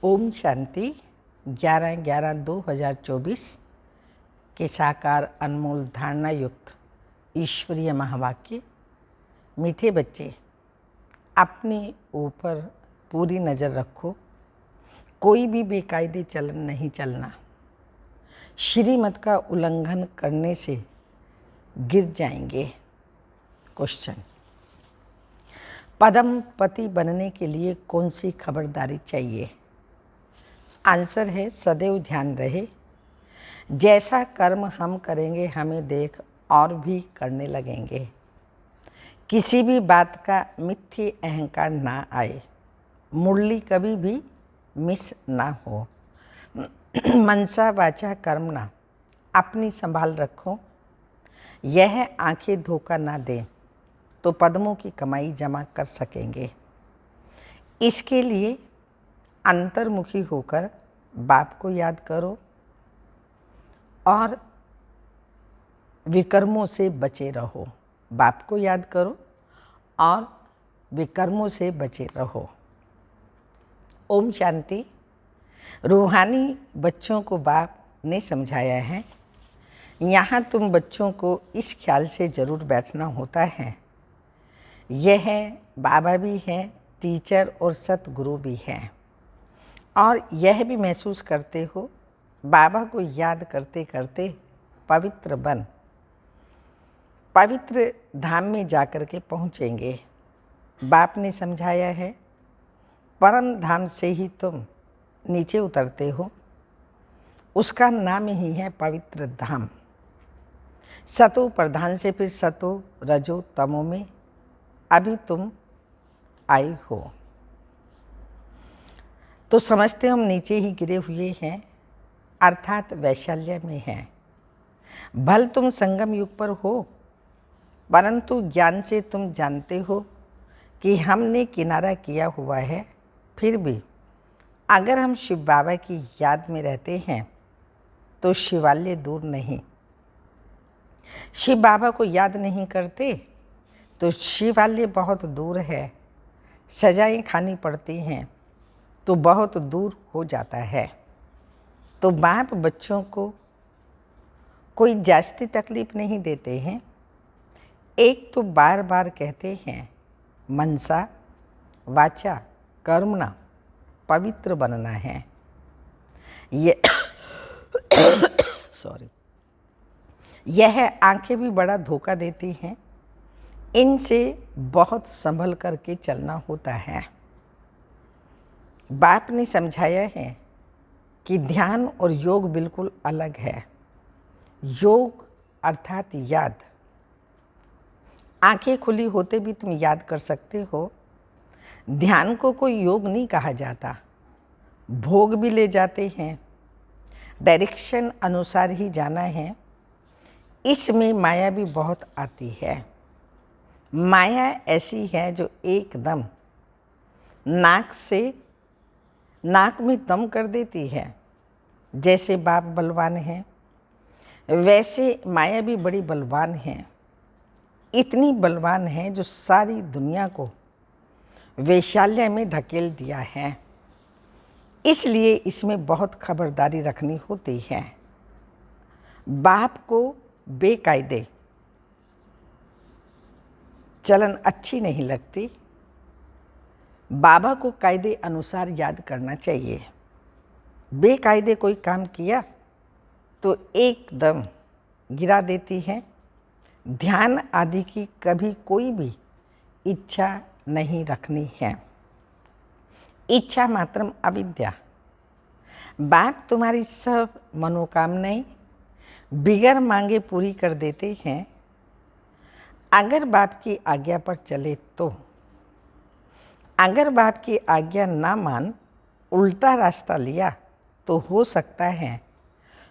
ओम शांति 11/11/2024 के साकार अनमोल धारणा युक्त ईश्वरीय महावाक्य। मीठे बच्चे, अपने ऊपर पूरी नज़र रखो। कोई भी बेकायदे चलन नहीं चलना। श्रीमत का उल्लंघन करने से गिर जाएंगे। क्वेश्चन: पदम पति बनने के लिए कौन सी खबरदारी चाहिए? आंसर है सदैव ध्यान रहे, जैसा कर्म हम करेंगे हमें देख और भी करने लगेंगे। किसी भी बात का मिथ्य अहंकार ना आए। मुरली कभी भी मिस ना हो। मनसा वाचा कर्मणा, अपनी संभाल रखो। यह आंखें धोखा ना दें तो पद्मों की कमाई जमा कर सकेंगे। इसके लिए अंतर्मुखी होकर बाप को याद करो और विकर्मों से बचे रहो। बाप को याद करो और विकर्मों से बचे रहो। ओम शांति। रूहानी बच्चों को बाप ने समझाया है, यहाँ तुम बच्चों को इस ख्याल से ज़रूर बैठना होता है, यह बाबा भी हैं, टीचर और सतगुरु भी हैं, और यह भी महसूस करते हो बाबा को याद करते करते पवित्र बन पवित्र धाम में जाकर के पहुँचेंगे। बाप ने समझाया है, परम धाम से ही तुम नीचे उतरते हो, उसका नाम ही है पवित्र धाम। सतो प्रधान से फिर सतो रजो तमो में अभी तुम आए हो, तो समझते हम नीचे ही गिरे हुए हैं, अर्थात वैशाल्य में हैं। भल तुम संगम युग पर हो, परंतु ज्ञान से तुम जानते हो कि हमने किनारा किया हुआ है। फिर भी अगर हम शिव बाबा की याद में रहते हैं तो शिवालय दूर नहीं। शिव बाबा को याद नहीं करते तो शिवालय बहुत दूर है। सजाएं खानी पड़ती हैं तो बहुत दूर हो जाता है। तो बाप बच्चों को कोई जास्ती तकलीफ नहीं देते हैं। एक तो बार बार कहते हैं मनसा वाचा कर्मणा पवित्र बनना है। यह आंखें भी बड़ा धोखा देती हैं। इनसे बहुत संभल करके चलना होता है। बाप ने समझाया है कि ध्यान और योग बिल्कुल अलग है। योग अर्थात याद। आंखें खुली होते भी तुम याद कर सकते हो। ध्यान को कोई योग नहीं कहा जाता। भोग भी ले जाते हैं, डायरेक्शन अनुसार ही जाना है। इसमें माया भी बहुत आती है। माया ऐसी है जो एकदम नाक में दम कर देती है। जैसे बाप बलवान है, वैसे माया भी बड़ी बलवान है। इतनी बलवान है जो सारी दुनिया को वैशाल्य में ढकेल दिया है। इसलिए इसमें बहुत खबरदारी रखनी होती है। बाप को बेकायदे चलन अच्छी नहीं लगती। बाबा को कायदे अनुसार याद करना चाहिए। बेकायदे कोई काम किया तो एकदम गिरा देती है। ध्यान आदि की कभी कोई भी इच्छा नहीं रखनी है। इच्छा मात्रम अविद्या। बाप तुम्हारी सब मनोकामनाएं बिगर मांगे पूरी कर देते हैं, अगर बाप की आज्ञा पर चले तो। अगर बाप की आज्ञा ना मान उल्टा रास्ता लिया तो हो सकता है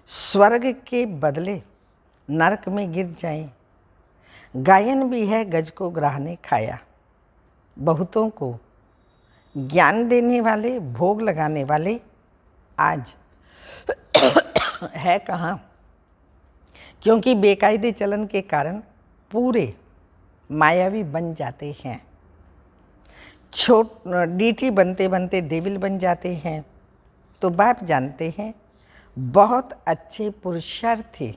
स्वर्ग के बदले नरक में गिर जाएं। गायन भी है, गज को ग्राह ने खाया। बहुतों को ज्ञान देने वाले, भोग लगाने वाले आज है कहाँ? क्योंकि बेकायदे चलन के कारण पूरे मायावी बन जाते हैं। डीटी बनते बनते डेविल बन जाते हैं। तो बाप जानते हैं बहुत अच्छे पुरुषार्थी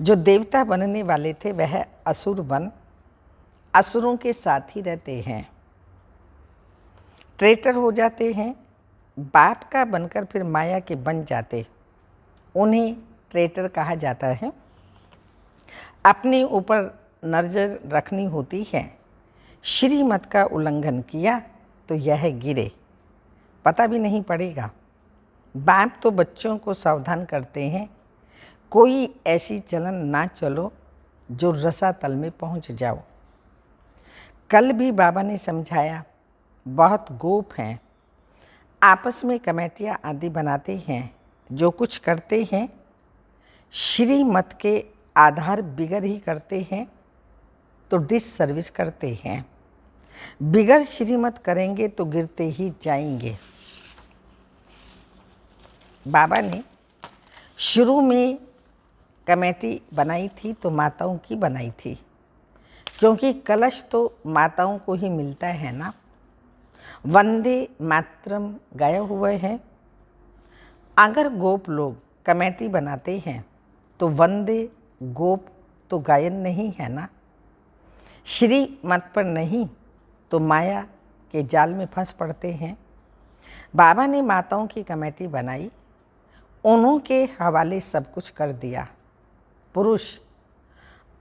जो देवता बनने वाले थे वह असुर बन असुरों के साथ ही रहते हैं, ट्रेटर हो जाते हैं, बाप का बनकर फिर माया के बन जाते, उन्हें ट्रेटर कहा जाता है। अपने ऊपर नजर रखनी होती है, श्रीमत का उल्लंघन किया तो यह गिरे, पता भी नहीं पड़ेगा। बाप तो बच्चों को सावधान करते हैं, कोई ऐसी चलन ना चलो जो रसातल में पहुंच जाओ। कल भी बाबा ने समझाया, बहुत गोप हैं, आपस में कमेटियाँ आदि बनाते हैं, जो कुछ करते हैं श्रीमत के आधार बिगर ही करते हैं तो डिससर्विस करते हैं, बिगर श्रीमत करेंगे तो गिरते ही जाएंगे। बाबा ने शुरू में कमेटी बनाई थी तो माताओं की बनाई थी, क्योंकि कलश तो माताओं को ही मिलता है ना। वंदे मातरम गाए हुए हैं। अगर गोप लोग कमेटी बनाते हैं तो वंदे गोप तो गायन नहीं है ना। श्री मत पर नहीं तो माया के जाल में फंस पड़ते हैं। बाबा ने माताओं की कमेटी बनाई, उन्हों के हवाले सब कुछ कर दिया। पुरुष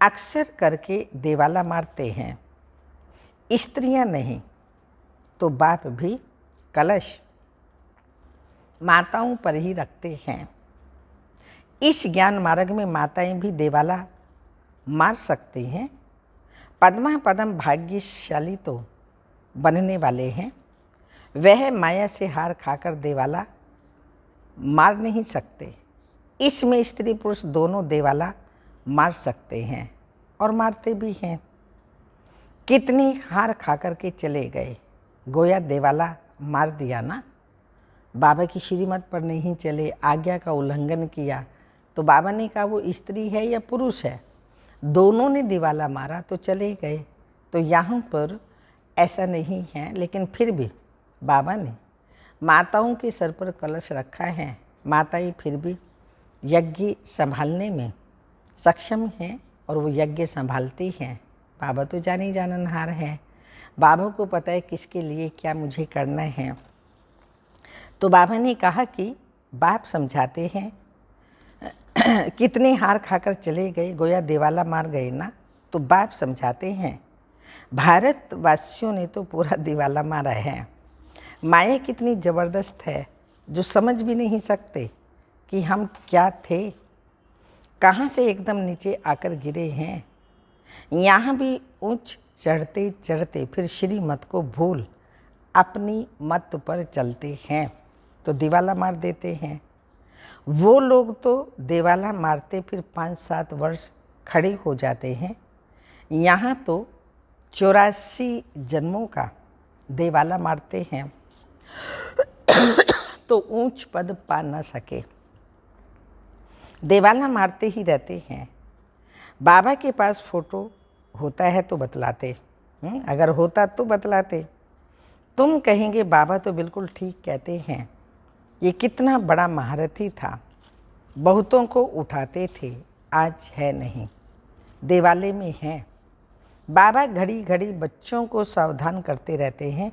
अक्सर करके देवाला मारते हैं, स्त्रियां नहीं, तो बाप भी कलश माताओं पर ही रखते हैं। इस ज्ञान मार्ग में माताएं भी देवाला मार सकती हैं। पद्मा पदम भाग्यशाली तो बनने वाले हैं, वह माया से हार खाकर देवाला मार नहीं सकते। इसमें स्त्री पुरुष दोनों देवाला मार सकते हैं और मारते भी हैं। कितनी हार खा कर के चले गए, गोया देवाला मार दिया ना। बाबा की श्रीमत पर नहीं चले, आज्ञा का उल्लंघन किया, तो बाबा ने कहा वो स्त्री है या पुरुष है, दोनों ने दिवाला मारा तो चले गए। तो यहाँ पर ऐसा नहीं है, लेकिन फिर भी बाबा ने माताओं के सर पर कलश रखा है। माताएं फिर भी यज्ञ संभालने में सक्षम हैं और वो यज्ञ संभालती हैं। बाबा तो जानी जाननहार है, बाबा को पता है किसके लिए क्या मुझे करना है। तो बाबा ने कहा कि बाप समझाते हैं कितने हार खाकर चले गए, गोया देवाला मार गए ना। तो बाप समझाते हैं भारतवासियों ने तो पूरा दिवाला मारा है। माया कितनी ज़बरदस्त है जो समझ भी नहीं सकते कि हम क्या थे, कहाँ से एकदम नीचे आकर गिरे हैं। यहाँ भी ऊंच चढ़ते चढ़ते फिर श्रीमत को भूल अपनी मत पर चलते हैं तो दिवाला मार देते हैं। वो लोग तो दिवाला मारते फिर 5-7 वर्ष खड़े हो जाते हैं। यहाँ तो 84 जन्मों का दिवाला मारते हैं तो ऊंच पद पा न सके, दिवाला मारते ही रहते हैं। बाबा के पास फोटो होता है तो बतलाते, अगर होता तो बतलाते। तुम कहेंगे बाबा तो बिल्कुल ठीक कहते हैं, ये कितना बड़ा महारथी था, बहुतों को उठाते थे, आज है नहीं, देवाले में है। बाबा घड़ी घड़ी बच्चों को सावधान करते रहते हैं।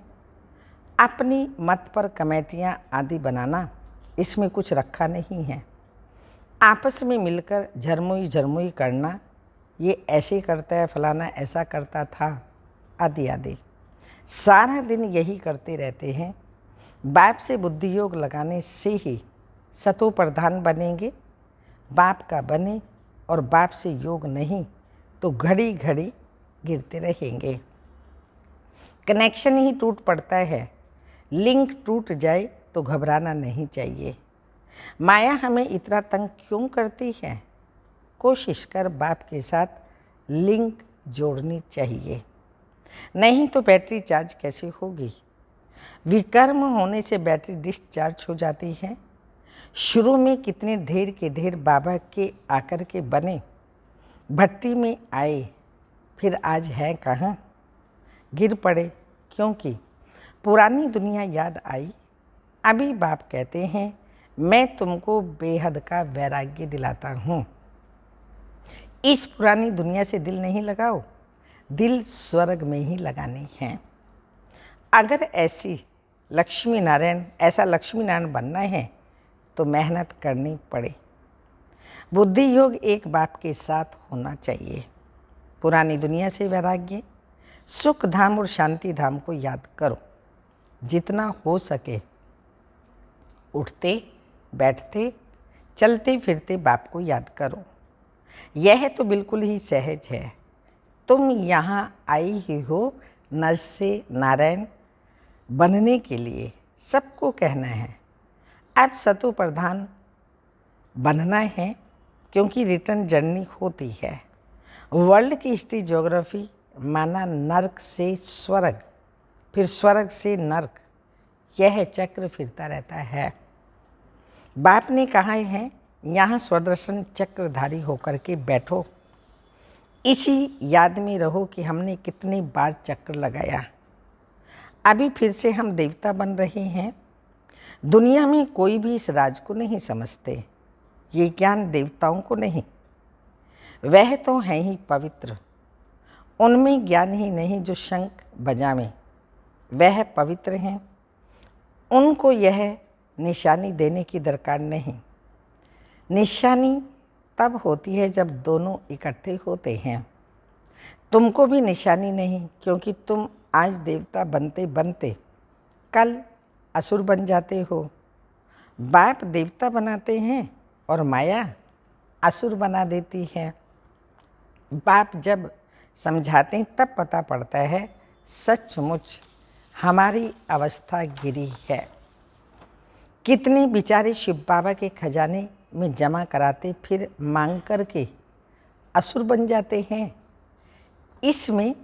अपनी मत पर कमेटियाँ आदि बनाना, इसमें कुछ रखा नहीं है। आपस में मिलकर झरमुई झरमुई करना, ये ऐसे करता है, फलाना ऐसा करता था, आदि आदि, सारा दिन यही करते रहते हैं। बाप से बुद्धि योग लगाने से ही सतो प्रधान बनेंगे। बाप का बने और बाप से योग नहीं तो घड़ी घड़ी गिरते रहेंगे। कनेक्शन ही टूट पड़ता है, लिंक टूट जाए तो घबराना नहीं चाहिए। माया हमें इतना तंग क्यों करती है? कोशिश कर बाप के साथ लिंक जोड़नी चाहिए, नहीं तो बैटरी चार्ज कैसे होगी? विकर्म होने से बैटरी डिस्चार्ज हो जाती है। शुरू में कितने ढेर के ढेर बाबा के आकर के बने, भट्टी में आए, फिर आज है कहाँ, गिर पड़े, क्योंकि पुरानी दुनिया याद आई, अभी बाप कहते हैं मैं तुमको बेहद का वैराग्य दिलाता हूँ। इस पुरानी दुनिया से दिल नहीं लगाओ, दिल स्वर्ग में ही लगाने हैं। अगर ऐसा लक्ष्मी नारायण बनना है तो मेहनत करनी पड़े। बुद्धि योग एक बाप के साथ होना चाहिए। पुरानी दुनिया से वैराग्य, सुख धाम और शांति धाम को याद करो। जितना हो सके उठते बैठते चलते फिरते बाप को याद करो। यह तो बिल्कुल ही सहज है। तुम यहाँ आई ही हो नर से नारायण बनने के लिए। सबको कहना है अब सतो प्रधान बनना है, क्योंकि रिटर्न जर्नी होती है। वर्ल्ड की हिस्ट्री ज्योग्राफी माना नर्क से स्वर्ग, फिर स्वर्ग से नर्क, यह चक्र फिरता रहता है। बाप ने कहा है यहाँ स्वदर्शन चक्रधारी होकर के बैठो। इसी याद में रहो कि हमने कितनी बार चक्र लगाया। अभी फिर से हम देवता बन रहे हैं। दुनिया में कोई भी इस राज को नहीं समझते। ये ज्ञान देवताओं को नहीं, वह तो हैं ही पवित्र। उनमें ज्ञान ही नहीं जो शंख बजावें, वह पवित्र हैं। उनको यह निशानी देने की दरकार नहीं। निशानी तब होती है जब दोनों इकट्ठे होते हैं। तुमको भी निशानी नहीं, क्योंकि तुम आज देवता बनते बनते कल असुर बन जाते हो। बाप देवता बनाते हैं और माया असुर बना देती है। बाप जब समझाते हैं तब पता पड़ता है सचमुच हमारी अवस्था गिरी है। कितने बेचारे शिव बाबा के खजाने में जमा कराते फिर मांग करके असुर बन जाते हैं। इसमें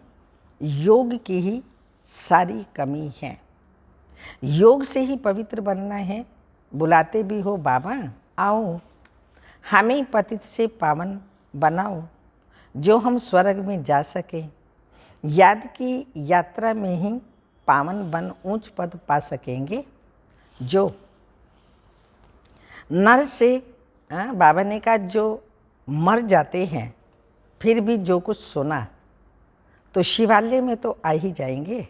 योग की ही सारी कमी है। योग से ही पवित्र बनना है। बुलाते भी हो बाबा आओ, हमें पतित से पावन बनाओ, जो हम स्वर्ग में जा सके। याद की यात्रा में ही पावन बन ऊंच पद पा सकेंगे। जो नर से बाबा ने कहा जो मर जाते हैं फिर भी जो कुछ सुना तो शिवालय में तो आ ही जाएंगे।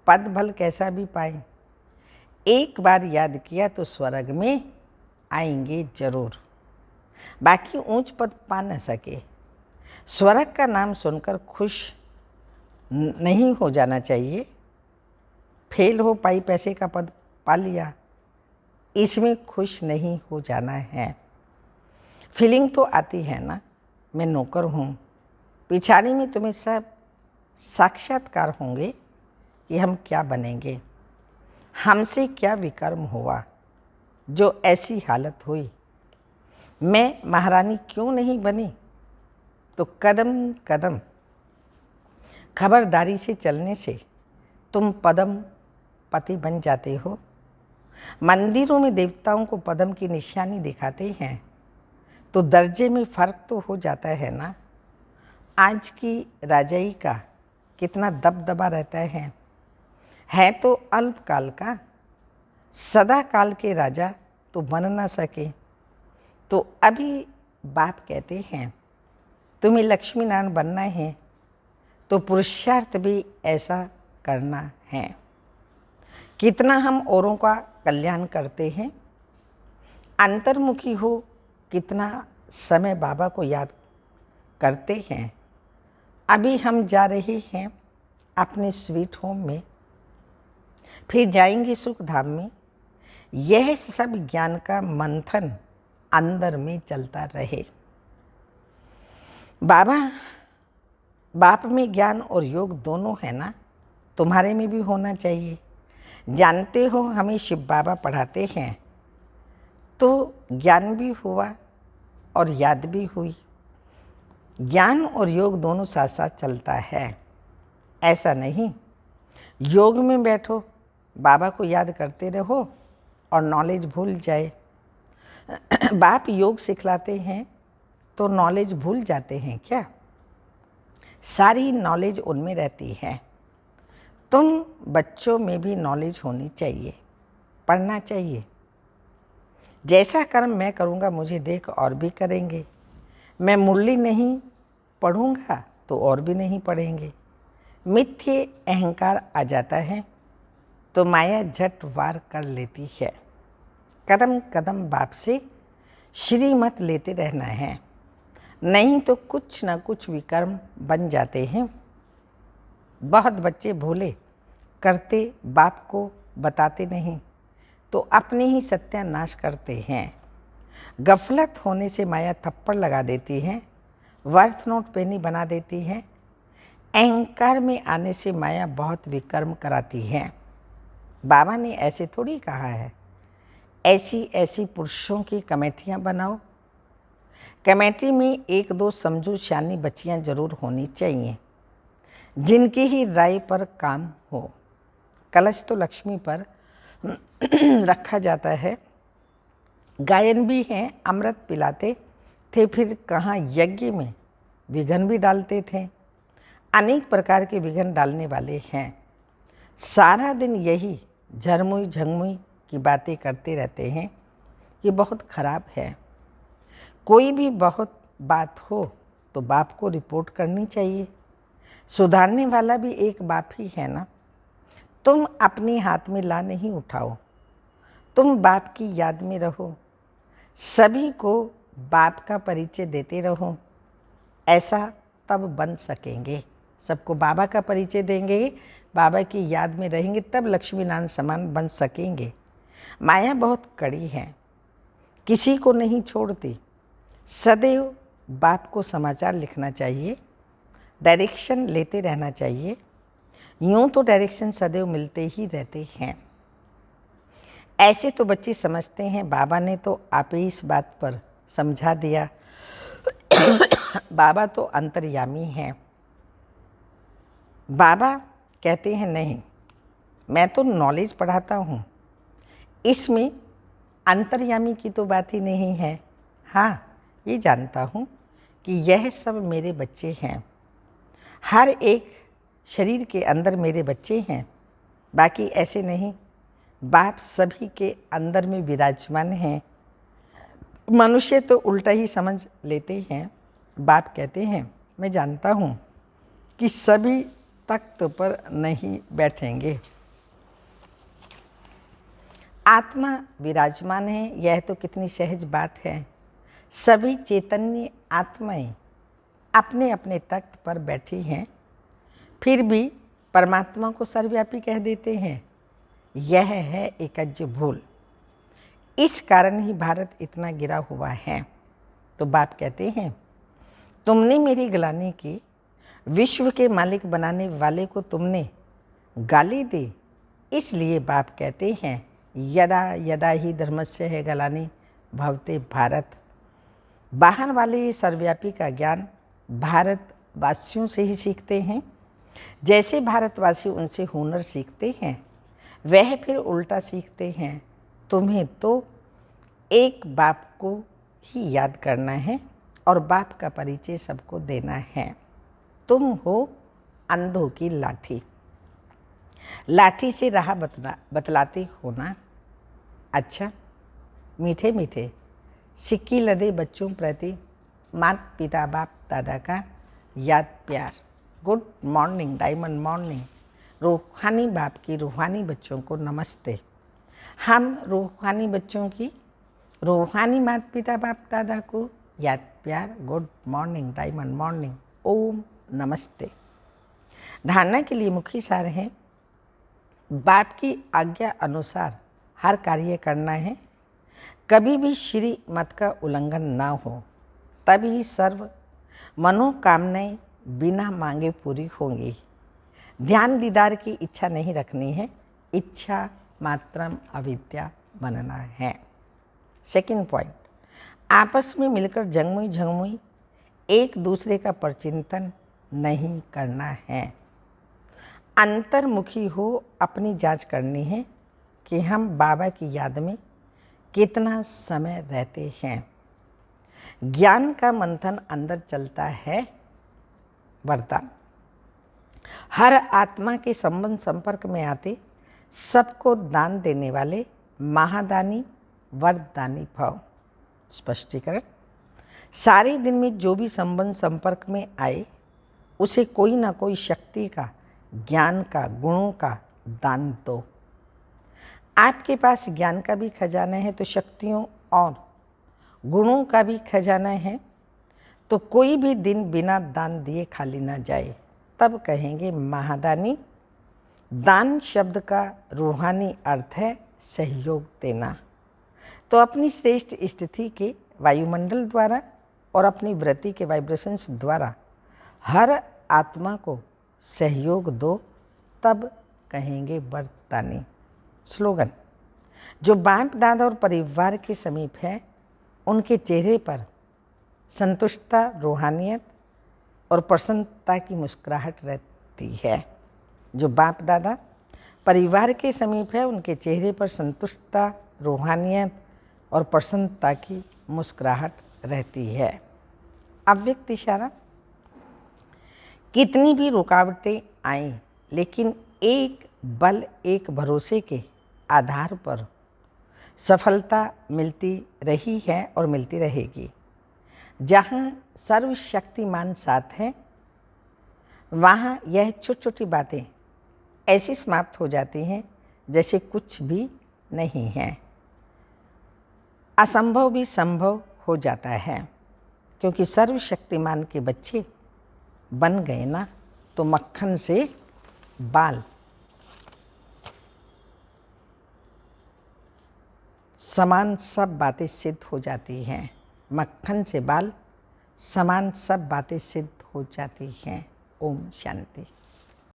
पद भल कैसा भी पाए, एक बार याद किया तो स्वर्ग में आएंगे जरूर। बाकी ऊंच पद पा न सके। स्वर्ग का नाम सुनकर खुश नहीं हो जाना चाहिए। फेल हो पाई पैसे का पद पा लिया, इसमें खुश नहीं हो जाना है। फीलिंग तो आती है ना, मैं नौकर हूँ। पिछाड़ी में तुम्हें सब साक्षात्कार होंगे कि हम क्या बनेंगे, हमसे क्या विकर्म हुआ जो ऐसी हालत हुई। मैं महारानी क्यों नहीं बनी? तो कदम कदम खबरदारी से चलने से तुम पदम पति बन जाते हो। मंदिरों में देवताओं को पदम की निशानी दिखाते हैं तो दर्जे में फ़र्क तो हो जाता है ना। आज की राजाई का कितना दबदबा रहता है तो अल्पकाल का। सदा काल के राजा तो बन ना सके। तो अभी बाप कहते हैं तुम्हें लक्ष्मी नारायण बनना है तो पुरुषार्थ भी ऐसा करना है। कितना हम औरों का कल्याण करते हैं, अंतर्मुखी हो कितना समय बाबा को याद करते हैं। अभी हम जा रहे हैं अपने स्वीट होम में, फिर जाएंगे सुख धाम में। यह सब ज्ञान का मंथन अंदर में चलता रहे। बाप में ज्ञान और योग दोनों है ना, तुम्हारे में भी होना चाहिए। जानते हो हमें शिव बाबा पढ़ाते हैं तो ज्ञान भी हुआ और याद भी हुई। ज्ञान और योग दोनों साथ साथ चलता है। ऐसा नहीं योग में बैठो बाबा को याद करते रहो और नॉलेज भूल जाए। बाप योग सिखलाते हैं तो नॉलेज भूल जाते हैं क्या? सारी नॉलेज उनमें रहती है। तुम बच्चों में भी नॉलेज होनी चाहिए। पढ़ना चाहिए। जैसा कर्म मैं करूँगा मुझे देख और भी करेंगे। मैं मुरली नहीं पढ़ूँगा तो और भी नहीं पढ़ेंगे। मिथ्य अहंकार आ जाता है तो माया झट वार कर लेती है। कदम कदम बाप से श्रीमत लेते रहना है, नहीं तो कुछ न कुछ विकर्म बन जाते हैं। बहुत बच्चे भोले करते बाप को बताते नहीं तो अपने ही सत्यानाश करते हैं। गफलत होने से माया थप्पड़ लगा देती है, वर्थ नोट पेनी बना देती है। अहंकार में आने से माया बहुत विकर्म कराती है। बाबा ने ऐसे थोड़ी कहा है, ऐसी ऐसी पुरुषों की कमेटियाँ बनाओ। कमेटी में एक दो समझू शानी बच्चियाँ जरूर होनी चाहिए जिनकी ही राय पर काम हो। कलश तो लक्ष्मी पर रखा जाता है। गायन भी हैं, अमृत पिलाते थे, फिर कहाँ यज्ञ में विघन भी डालते थे। अनेक प्रकार के विघन डालने वाले हैं। सारा दिन यही झरमुई झंगमुई की बातें करते रहते हैं। ये बहुत खराब है। कोई भी बहुत बात हो तो बाप को रिपोर्ट करनी चाहिए। सुधारने वाला भी एक बाप ही है ना। तुम अपने हाथ में ला नहीं उठाओ, तुम बाप की याद में रहो, सभी को बाप का परिचय देते रहो। ऐसा तब बन सकेंगे। सबको बाबा का परिचय देंगे, बाबा की याद में रहेंगे, तब लक्ष्मी नारायण समान बन सकेंगे। माया बहुत कड़ी है, किसी को नहीं छोड़ती। सदैव बाप को समाचार लिखना चाहिए, डायरेक्शन लेते रहना चाहिए। यूँ तो डायरेक्शन सदैव मिलते ही रहते हैं। ऐसे तो बच्चे समझते हैं बाबा ने तो आप ही इस बात पर समझा दिया। बाबा तो अंतर्यामी हैं। बाबा कहते हैं नहीं, मैं तो नॉलेज पढ़ाता हूँ, इसमें अंतर्यामी की तो बात ही नहीं है। हाँ, ये जानता हूँ कि यह सब मेरे बच्चे हैं। हर एक शरीर के अंदर मेरे बच्चे हैं, बाकी ऐसे नहीं। बाप सभी के अंदर में विराजमान हैं। मनुष्य तो उल्टा ही समझ लेते हैं। बाप कहते हैं मैं जानता हूँ कि सभी तख्त पर नहीं बैठेंगे। आत्मा विराजमान है, यह तो कितनी सहज बात है। सभी चैतन्य आत्माएं अपने अपने तख्त पर बैठी हैं, फिर भी परमात्मा को सर्वव्यापी कह देते हैं। यह है एकज्य भूल। इस कारण ही भारत इतना गिरा हुआ है। तो बाप कहते हैं तुमने मेरी गिलानी की, विश्व के मालिक बनाने वाले को तुमने गाली दी। इसलिए बाप कहते हैं यदा यदा ही धर्मस्य है गलानी भवते भारत। बाहर वाले सर्वव्यापी का ज्ञान भारतवासियों से ही सीखते हैं। जैसे भारतवासी उनसे हुनर सीखते हैं, वह फिर उल्टा सीखते हैं। तुम्हें तो एक बाप को ही याद करना है और बाप का परिचय सबको देना है। तुम हो अंधों की लाठी, लाठी से राह बतलाते हो ना। अच्छा, मीठे मीठे सिक्की लदे बच्चों प्रति माता पिता बाप दादा का याद प्यार। Good morning, diamond morning. रूहानी बाप की रूहानी बच्चों को नमस्ते। हम रूहानी बच्चों की रूहानी माता पिता बाप दादा को याद प्यार। गुड मॉर्निंग, डायमंड मॉर्निंग, ओम नमस्ते। धारणा के लिए मुख्य सार है बाप की आज्ञा अनुसार हर कार्य करना है। कभी भी श्री मत का उल्लंघन ना हो, तभी सर्व मनोकामनाएं बिना मांगे पूरी होंगी। ध्यान दीदार की इच्छा नहीं रखनी है, इच्छा मात्रम अविद्या बनना है। सेकंड पॉइंट, आपस में मिलकर जंगमुई झंगमुई एक दूसरे का परचिंतन नहीं करना है। अंतर्मुखी हो अपनी जांच करनी है कि हम बाबा की याद में कितना समय रहते हैं। ज्ञान का मंथन अंदर चलता है। वरदान, हर आत्मा के संबंध संपर्क में आते सबको दान देने वाले महादानी वरदानी भव। स्पष्टीकरण, सारे दिन में जो भी संबंध संपर्क में आए उसे कोई ना कोई शक्ति का, ज्ञान का, गुणों का दान दो। आपके पास ज्ञान का भी खजाना है तो शक्तियों और गुणों का भी खजाना है, तो कोई भी दिन बिना दान दिए खाली ना जाए। तब कहेंगे महादानी। दान शब्द का रूहानी अर्थ है सहयोग देना। तो अपनी श्रेष्ठ स्थिति के वायुमंडल द्वारा और अपनी वृत्ति के वाइब्रेशंस द्वारा हर आत्मा को सहयोग दो, तब कहेंगे वरदानी। स्लोगन, जो बाप दादा और परिवार के समीप है उनके चेहरे पर संतुष्टता, रूहानियत और प्रसन्नता की मुस्कुराहट रहती है। जो बाप दादा परिवार के समीप है उनके चेहरे पर संतुष्टता, रूहानियत और प्रसन्नता की मुस्कुराहट रहती है। अव्यक्त इशारा, कितनी भी रुकावटें आएं लेकिन एक बल, एक भरोसे के आधार पर सफलता मिलती रही है और मिलती रहेगी। जहाँ सर्वशक्तिमान साथ है वहाँ यह छोटी छोटी बातें ऐसी समाप्त हो जाती हैं जैसे कुछ भी नहीं है। असंभव भी संभव हो जाता है, क्योंकि सर्वशक्तिमान के बच्चे बन गए ना, तो मक्खन से बाल समान सब बातें सिद्ध हो जाती हैं। मक्खन से बाल समान सब बातें सिद्ध हो जाती हैं। ओम शांति।